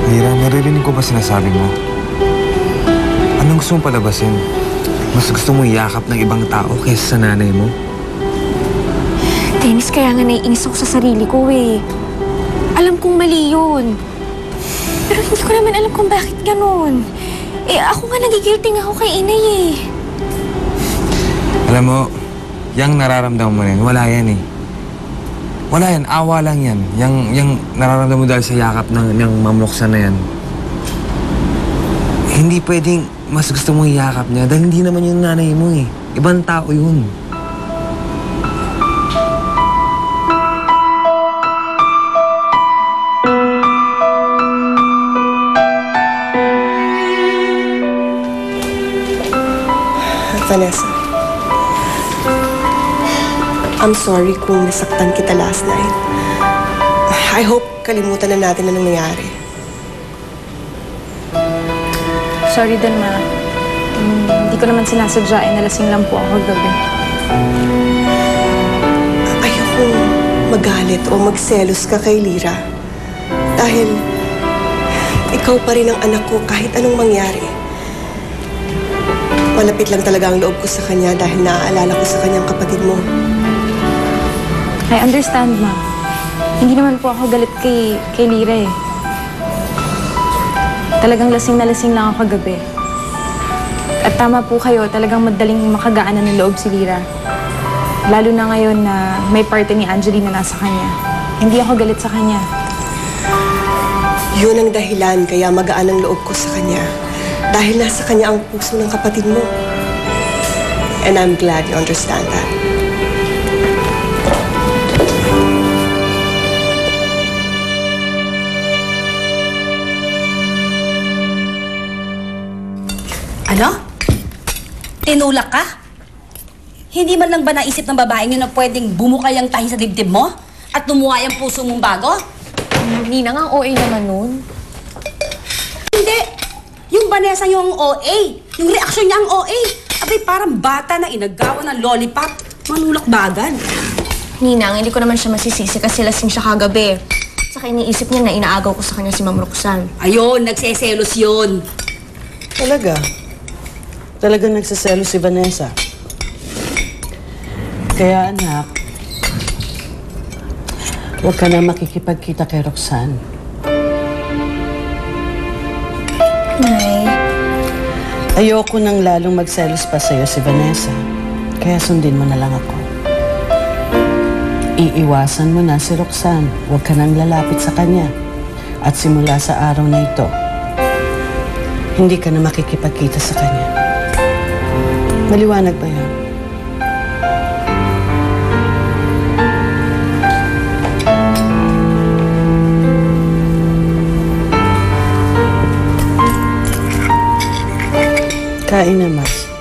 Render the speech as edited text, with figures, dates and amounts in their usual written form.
Lira, naririnig ko ba sinasabi mo? Anong gusto mong palabasin? Mas gusto mo iyakap ng ibang tao kaysa sa nanay mo? Dennis, kaya nga naiinis ako sa sarili ko eh. Alam kong mali yun. Pero hindi ko naman alam kung bakit ganun. Eh, ako nga nagigilting ako kay inay eh. Alam mo, yung nararamdaman mo rin, wala yan eh. Wala yan, awa lang yan. Yung nararamdaman mo dahil sa yakap ng mamuksa na yan. Hindi pwedeng mas gusto mong iyakap niya dahil hindi naman yung nanay mo eh. Ibang tao yun. Vanessa, I'm sorry kung nasaktan kita last night. I hope kalimutan na natin ang nangyari. Sorry din, Ma. Hindi ko naman sinasadya eh, nalasing lang po ako gabi. Ayokong magalit o magselos ka kay Lira. Dahil ikaw pa rin ang anak ko kahit anong mangyari. Malapit lang talaga ang loob ko sa kanya dahil naaalala ko sa kanyang kapatid mo. I understand, Ma. Hindi naman po ako galit kay Lira eh. Talagang lasing na lasing lang ako kagabi. At tama po kayo, talagang madaling makagaanan ng loob si Lira. Lalo na ngayon na may parte ni Angeline na nasa kanya. Hindi ako galit sa kanya. Yun ang dahilan kaya magaan ang loob ko sa kanya. Dahil nasa kanya ang puso ng kapatid mo. And I'm glad you understand that. Ano? Tinulak ka? Hindi man lang ba naisip ng babaeng yun na pwedeng bumukay ang tahi sa dibdib mo? At lumuha ang puso mong bago? Nina nga, OA naman nun. Hindi! Yung Vanessa yung OA. Yung reaksyon niya ang OA. Abay, parang bata na inagawa ng lollipop. Manulak-bagan. Ninang, hindi ko naman siya masisisi kasi lasing siya kagabi. Saka iniisip niya na inaagaw ko sa kanya si Ma'am Roxanne. Ayun, nagseselos yun. Talaga? Talagang nagsiselos si Vanessa. Kaya anak, huwag ka na makikipagkita kay Roxanne. Nay. Ayoko nang lalong magselos pa sa'yo si Vanessa. Kaya sundin mo na lang ako. Iiwasan mo na si Roxanne. Huwag ka nang lalapit sa kanya. At simula sa araw na ito, hindi ka na makikipagkita sa kanya. Maliwanag ba yan? Kain na, Mas.